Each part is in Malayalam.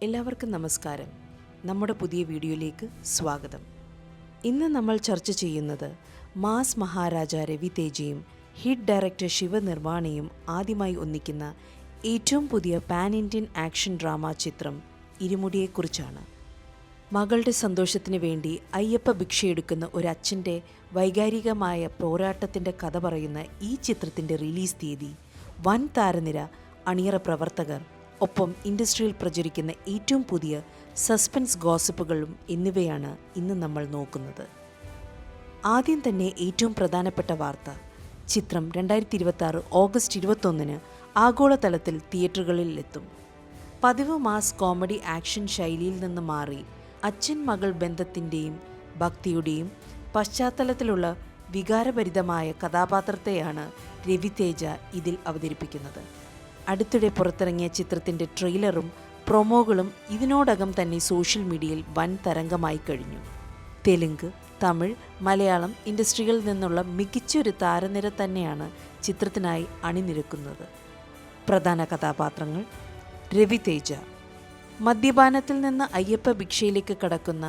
എല്ലാവർക്കും നമസ്കാരം. നമ്മുടെ പുതിയ വീഡിയോയിലേക്ക് സ്വാഗതം. ഇന്ന് നമ്മൾ ചർച്ച ചെയ്യുന്നത് മാസ് മഹാരാജ രവി തേജയും ഹിറ്റ് ഡയറക്ടർ ശിവ നിർവാണയും ആദ്യമായി ഒന്നിക്കുന്ന ഏറ്റവും പുതിയ പാൻ ഇന്ത്യൻ ആക്ഷൻ ഡ്രാമ ചിത്രം ഇരുമുടിയെക്കുറിച്ചാണ്. മകളുടെ സന്തോഷത്തിന് വേണ്ടി അയ്യപ്പ ഭിക്ഷയെടുക്കുന്ന ഒരച്ഛൻ്റെ വൈകാരികമായ പോരാട്ടത്തിൻ്റെ കഥ പറയുന്ന ഈ ചിത്രത്തിൻ്റെ റിലീസ് തീയതി, വൻ താരനിര, അണിയറ പ്രവർത്തകർ, ഒപ്പം ഇൻഡസ്ട്രിയിൽ പ്രചരിക്കുന്ന ഏറ്റവും പുതിയ സസ്പെൻസ് ഗോസിപ്പുകളും എന്നിവയാണ് ഇന്ന് നമ്മൾ നോക്കുന്നത്. ആദ്യം തന്നെ ഏറ്റവും പ്രധാനപ്പെട്ട വാർത്ത, ചിത്രം 2026 ഓഗസ്റ്റ് 21 ആഗോളതലത്തിൽ തിയേറ്ററുകളിൽ എത്തും. പതിവ് മാസ് കോമഡി ആക്ഷൻ ശൈലിയിൽ നിന്ന് മാറി അച്ഛൻ മകൾ ബന്ധത്തിൻ്റെയും ഭക്തിയുടെയും പശ്ചാത്തലത്തിലുള്ള വികാരഭരിതമായ കഥാപാത്രത്തെയാണ് രവി തേജ ഇതിൽ അവതരിപ്പിക്കുന്നത്. അടുത്തിടെ പുറത്തിറങ്ങിയ ചിത്രത്തിൻ്റെ ട്രെയിലറും പ്രൊമോകളും ഇതിനോടകം തന്നെ സോഷ്യൽ മീഡിയയിൽ വൻ തരംഗമായി കഴിഞ്ഞു. തെലുങ്ക്, തമിഴ്, മലയാളം ഇൻഡസ്ട്രികളിൽ നിന്നുള്ള മികച്ചൊരു താരനിര തന്നെയാണ് ചിത്രത്തിനായി അണിനിരക്കുന്നത്. പ്രധാന കഥാപാത്രങ്ങൾ: രവി തേജ, മദ്യപാനത്തിൽ നിന്ന് അയ്യപ്പ ഭിക്ഷയിലേക്ക് കടക്കുന്ന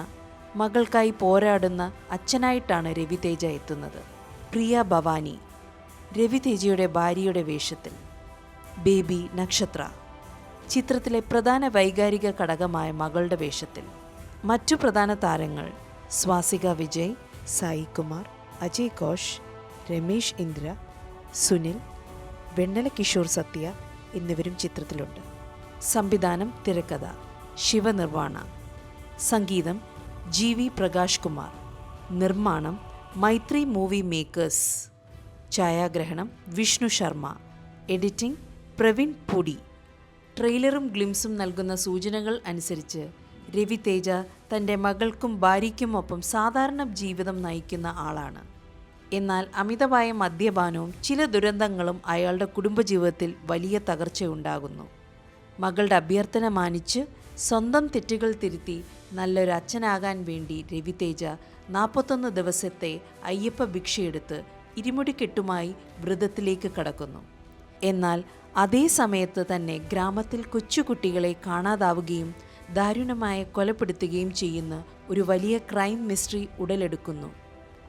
മകൾക്കായി പോരാടുന്ന അച്ഛനായിട്ടാണ് രവി തേജ എത്തുന്നത്. പ്രിയ ഭവാനി, രവി തേജയുടെ ഭാര്യയുടെ വേഷത്തിൽ. ബേബി നക്ഷത്ര, ചിത്രത്തിലെ പ്രധാന വൈകാരിക ഘടകമായ മകളുടെ വേഷത്തിൽ. മറ്റു പ്രധാന താരങ്ങൾ: സ്വാസിക വിജയ്, സായി കുമാർ, അജയ് ഘോഷ്, രമേശ് ഇന്ദ്ര, സുനിൽ, വെണ്ണല കിഷോർ സത്യ എന്നിവരും ചിത്രത്തിലുണ്ട്. സംവിധാനം, തിരക്കഥ ശിവ നിർവാണ. സംഗീതം GV പ്രകാശ് കുമാർ. നിർമ്മാണം മൈത്രി മൂവി മേക്കേഴ്സ്. ഛായാഗ്രഹണം വിഷ്ണു ശർമ്മ. എഡിറ്റിംഗ് പ്രവീൺ പൂടി. ട്രെയിലറും ഗ്ലിംസും നൽകുന്ന സൂചനകൾ അനുസരിച്ച് രവി തേജ തൻ്റെ മകൾക്കും ഭാര്യയ്ക്കുമൊപ്പം സാധാരണ ജീവിതം നയിക്കുന്ന ആളാണ്. എന്നാൽ അമിതമായ മദ്യപാനവും ചില ദുരന്തങ്ങളും അയാളുടെ കുടുംബജീവിതത്തിൽ വലിയ തകർച്ചയുണ്ടാകുന്നു. മകളുടെ അഭ്യർത്ഥന മാനിച്ച് സ്വന്തം തെറ്റുകൾ തിരുത്തി നല്ലൊരു അച്ഛനാകാൻ വേണ്ടി രവി തേജ 41 ദിവസത്തെ അയ്യപ്പ ഭിക്ഷയെടുത്ത് ഇരുമുടിക്കെട്ടുമായി വ്രതത്തിലേക്ക് കടക്കുന്നു. എന്നാൽ അതേ സമയത്ത് തന്നെ ഗ്രാമത്തിൽ കൊച്ചുകുട്ടികളെ കാണാതാവുകയും ദാരുണമായ കൊലപ്പെടുത്തുകയും ചെയ്യുന്ന ഒരു വലിയ ക്രൈം മിസ്റ്ററി ഉടലെടുക്കുന്നു.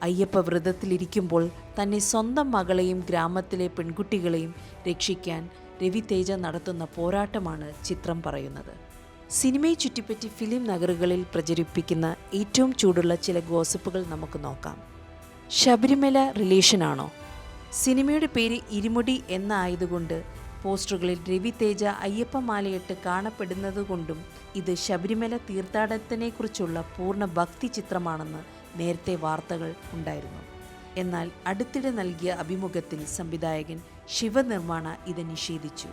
അയ്യപ്പ വ്രതത്തിലിരിക്കുമ്പോൾ തന്നെ സ്വന്തം മകളെയും ഗ്രാമത്തിലെ പെൺകുട്ടികളെയും രക്ഷിക്കാൻ രവി തേജ നടത്തുന്ന പോരാട്ടമാണ് ചിത്രം പറയുന്നത്. സിനിമയെ ചുറ്റിപ്പറ്റി ഫിലിം നഗറുകളിൽ പ്രചരിപ്പിക്കുന്ന ഏറ്റവും ചൂടുള്ള ചില ഗോസിപ്പുകൾ നമുക്ക് നോക്കാം. ശബരിമല റിലേഷനാണോ? സിനിമയുടെ പേര് ഇരുമുടി എന്നായതുകൊണ്ട് പോസ്റ്ററുകളിൽ രവി തേജ അയ്യപ്പമാലയിട്ട് കാണപ്പെടുന്നതുകൊണ്ടും ഇത് ശബരിമല തീർത്ഥാടനത്തിനെക്കുറിച്ചുള്ള പൂർണ്ണ ഭക്തി ചിത്രമാണെന്ന് നേരത്തെ വാർത്തകൾ ഉണ്ടായിരുന്നു. എന്നാൽ അടുത്തിടെ നൽകിയ അഭിമുഖത്തിൽ സംവിധായകൻ ശിവ നിർവാണ ഇത് നിഷേധിച്ചു.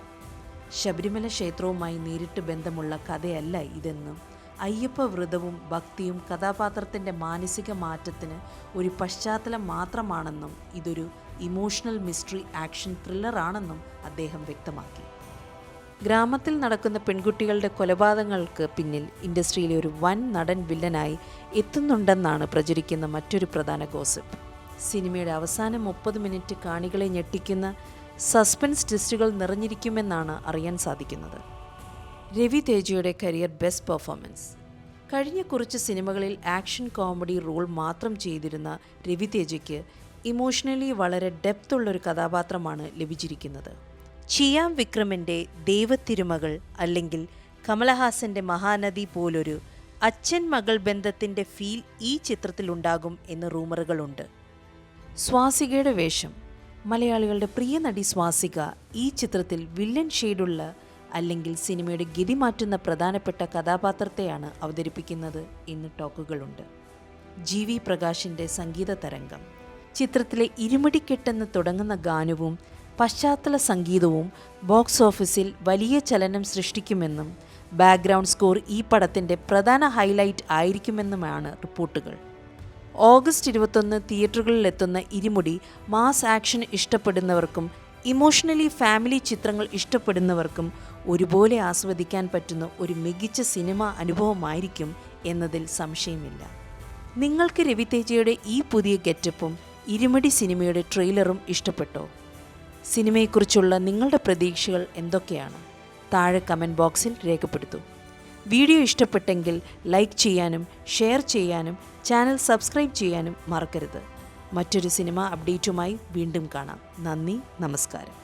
ശബരിമല ക്ഷേത്രവുമായി നേരിട്ട് ബന്ധമുള്ള കഥയല്ല ഇതെന്നും അയ്യപ്പ വ്രതവും ഭക്തിയും കഥാപാത്രത്തിൻ്റെ മാനസിക മാറ്റത്തിന് ഒരു പശ്ചാത്തലം മാത്രമാണെന്നും ഇതൊരു ഇമോഷണൽ മിസ്റ്ററി ആക്ഷൻ ത്രില്ലറാണെന്നും അദ്ദേഹം വ്യക്തമാക്കി. ഗ്രാമത്തിൽ നടക്കുന്ന പെൺകുട്ടികളുടെ കൊലപാതകങ്ങൾക്ക് പിന്നിൽ ഇൻഡസ്ട്രിയിലെ ഒരു വൻ നടൻ വില്ലനായി എത്തുന്നുണ്ടെന്നാണ് പ്രചരിക്കുന്ന മറ്റൊരു പ്രധാന ഗോസിപ്പ്. സിനിമയുടെ അവസാന 30 മിനിറ്റ് കാണികളെ ഞെട്ടിക്കുന്ന സസ്പെൻസ് ട്വിസ്റ്റുകൾ നിറഞ്ഞിരിക്കുമെന്നാണ് അറിയാൻ സാധിക്കുന്നത്. രവി തേജയുടെ കരിയർ ബെസ്റ്റ് പെർഫോമൻസ്. കഴിഞ്ഞ കുറച്ച് സിനിമകളിൽ ആക്ഷൻ കോമഡി റോൾ മാത്രം ചെയ്തിരുന്ന രവി തേജയ്ക്ക് ഇമോഷണലി വളരെ ഡെപ്തുള്ളൊരു കഥാപാത്രമാണ് ലഭിച്ചിരിക്കുന്നത്. ചിയാം വിക്രമിൻ്റെ ദേവത്തിരുമകൾ അല്ലെങ്കിൽ കമലഹാസൻ്റെ മഹാനദി പോലൊരു അച്ഛൻ മകൾ ബന്ധത്തിൻ്റെ ഫീൽ ഈ ചിത്രത്തിലുണ്ടാകും എന്ന് റൂമറുകളുണ്ട്. സ്വാസികയുടെ വേഷം. മലയാളികളുടെ പ്രിയ നടി സ്വാസിക ഈ ചിത്രത്തിൽ വില്ലൻ ഷെയ്ഡുള്ള അല്ലെങ്കിൽ സിനിമയുടെ ഗതി മാറ്റുന്ന പ്രധാനപ്പെട്ട കഥാപാത്രത്തെയാണ് അവതരിപ്പിക്കുന്നത് എന്ന് ടോക്കുകളുണ്ട്. GV പ്രകാശിൻ്റെ സംഗീത തരംഗം. ചിത്രത്തിലെ ഇരുമുടിക്കെട്ടെന്ന് തുടങ്ങുന്ന ഗാനവും പശ്ചാത്തല സംഗീതവും ബോക്സ് ഓഫീസിൽ വലിയ ചലനം സൃഷ്ടിക്കുമെന്നും ബാക്ക്ഗ്രൗണ്ട് സ്കോർ ഈ പടത്തിൻ്റെ പ്രധാന ഹൈലൈറ്റ് ആയിരിക്കുമെന്നുമാണ് റിപ്പോർട്ടുകൾ. ഓഗസ്റ്റ് 21 തിയേറ്ററുകളിലെത്തുന്ന ഇരുമുടി മാസ് ആക്ഷൻ ഇഷ്ടപ്പെടുന്നവർക്കും ഇമോഷണലി ഫാമിലി ചിത്രങ്ങൾ ഇഷ്ടപ്പെടുന്നവർക്കും ഒരുപോലെ ആസ്വദിക്കാൻ പറ്റുന്ന ഒരു മികച്ച സിനിമ അനുഭവമായിരിക്കും എന്നതിൽ സംശയമില്ല. നിങ്ങൾക്ക് രവി തേജയുടെ ഈ പുതിയ ഗെറ്റപ്പും ഇരുമുടി സിനിമയുടെ ട്രെയിലറും ഇഷ്ടപ്പെട്ടോ? സിനിമയെക്കുറിച്ചുള്ള നിങ്ങളുടെ പ്രതീക്ഷകൾ എന്തൊക്കെയാണ്? താഴെ കമൻറ്റ് ബോക്സിൽ രേഖപ്പെടുത്തൂ. വീഡിയോ ഇഷ്ടപ്പെട്ടെങ്കിൽ ലൈക്ക് ചെയ്യാനും ഷെയർ ചെയ്യാനും ചാനൽ സബ്സ്ക്രൈബ് ചെയ്യാനും മറക്കരുത്. മറ്റൊരു സിനിമ അപ്ഡേറ്റുമായി വീണ്ടും കാണാം. നന്ദി, നമസ്കാരം.